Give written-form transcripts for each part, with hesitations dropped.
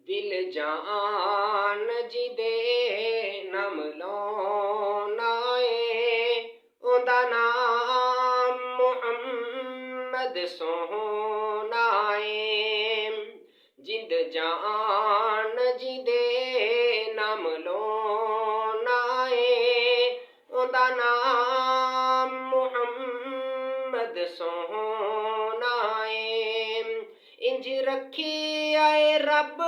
ਦਿਲ ਜਾਨ ਜਿਹਦੇ ਨਾਮ ਲਾਉਣਾ ਏ, ਉਹਦਾ ਨਾਮ ਮੁਹੰਮਦ ਸੋਹਣਾ ਏ। ਜਿੰਦ ਜਾਨ ਜਿਹਦੇ ਨਾਮ ਲਾਉਣਾ ਏ, ਉਹਦਾ ਨਾਮ ਮੁਹੰਮਦ ਸੋਹਣਾ ਏ। ਇੰਜ ਰੱਖਿਆ ਏ ਰੱਬ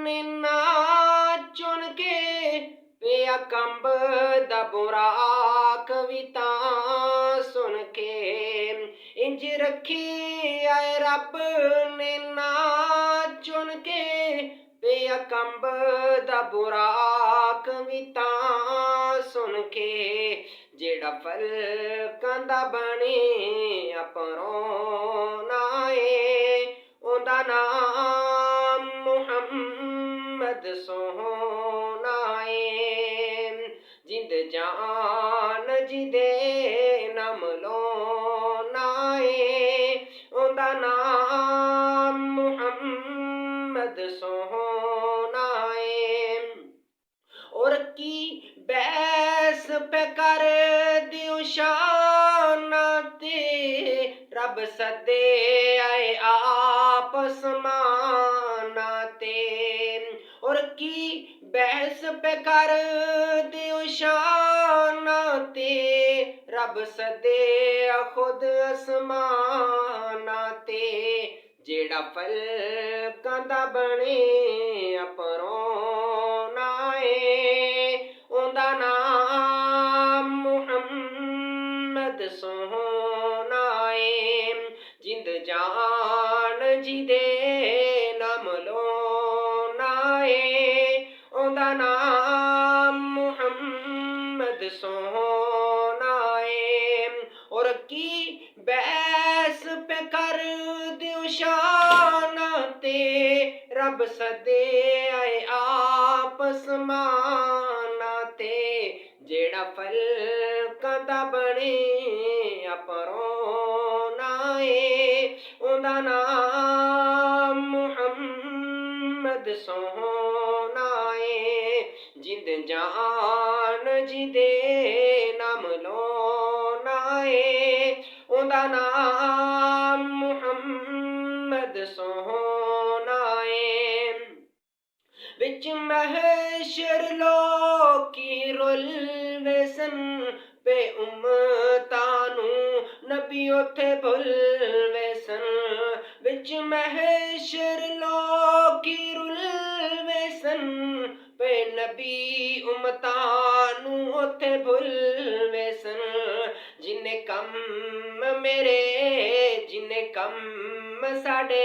ਨੇ ਨਾ ਚੁਣ ਕੇ, ਪਿਆ ਕੰਬਦਾ ਬੁਰਾਕ ਵੀ ਤਾਂ ਸੁਣ ਕੇ। ਇੰਜ ਰੱਖਿਆ ਏ ਰੱਬ ਨੇ ਨਾ ਚੁਣ ਕੇ, ਪਿਆ ਕੰਬਦਾ ਬੁਰਾਕ ਵੀ ਤਾਂ ਸੁਣ ਕੇ। ਜਿਹੜਾ ਫਲਕਾਂ ਦਾ ਬਣਿਆ ਪਰੌਣਾ ਏ, ਉਹਦਾ ਨਾਮ ਮੁਹੰਮਦ ਸੋਹਣਾ ਏ। ਜਿੰਦ ਜਾਨ ਜਿਹਦੇ ਨਾਮ ਲਾਉਣਾ ਏ, ਉਹਦਾ ਨਾਮ ਮੁਹੰਮਦ ਸੋਹਣਾ ਏ। ਔਰ ਕੀ ਬਹਿਸ ਪੈ ਕਰ ਦਿਓ ਸ਼ਾਨਾਂ ਤੇ, ਰੱਬ ਸੱਦੇ ਆਏ ਆਪ ਅਸਮਾਨਾਂ ਤੇ। ਔਰ ਕੀ ਬਹਿਸ ਪੈ ਕਰ ਦਿਓ ਸ਼ਾਨਾਂ ਤੇ, ਰੱਬ ਸੱਦੇ ਆ ਖੁਦ ਅਸਮਾਨਾਂ ਤੇ। ਜਿਹੜਾ ਫਲਕਾਂ ਦਾ ਬਣਿਆ ਪਰੌਣਾ ਏ, ਉਹਦਾ ਨਾਮ ਮੁਹੰਮਦ ਸੋਹਣਾ ਏ। ਜਿੰਦ ਜਾਨ ਜਿਹਦੇ ਨਾਮ ਲਾਉਣਾ ਏ, ਉਹਦਾ ਨਾਮ ਮੁਹੰਮਦ ਸੋਹਣਾ ਏ। ਔਰ ਕੀ ਬਹਿਸ ਪੈ ਕਰ ਦਿਓ ਸ਼ਾਨਾਂ ਤੇ, ਰੱਬ ਸੱਦੇ ਆਏ ਆਪ ਅਸਮਾਨਾਂ ਤੇ। ਜਿਹੜਾ ਫਲਕਾਂ ਦਾ ਬਣਿਆ ਪਰੌਣਾ ਏ, ਉਹਦਾ ਨਾਮ ਮੁਹੰਮਦ ਸੋਹਣਾ ਏ। ਜਿੰਦ ਜਾਨ ਜਿਹਦੇ ਨਾਮ ਲਾਉਣਾ ਏ, ਉਹਦਾ ਨਾਮ ਮੁਹੰਮਦ ਸੋਹਣਾ ਏ। ਵਿੱਚ ਮਹਿਸ਼ਰ ਲੋਕੀ ਰੁਲਵੇਂ ਸਨ, ਪੇ ਉਮਤਾਂ ਨੂੰ ਨਬੀ ਉੱਥੇ ਭੁੱਲਵੇਂ ਸਨ। ਵਿੱਚ ਮਹਿਸ਼ਰ ਲੋਕੀ ਰੁਲਵੇਂ ਸਨ, ਪੇ ਨਬੀ ਉਮਤਾਂ ਨੂੰ ਉੱਥੇ ਭੁੱਲਵੇਂ ਸਨ। ਜਿੰਨੇ ਕੰਮ ਮੇਰੇ ਜਿੰਨੇ ਕੰਮ ਸਾਡੇ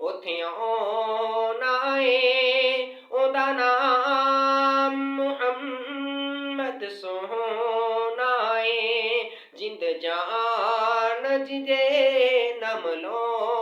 ਉੱਥੇ ਆਉਣਾ ਏ, ਉਹਦਾ ਨਾਮ ਮੁਹੰਮਦ ਸੋਹਣਾ ਏ। ਜਿੰਦ ਜਾਨ ਜਿਹਦੇ ਨਾਮ ਲਾਉਣਾ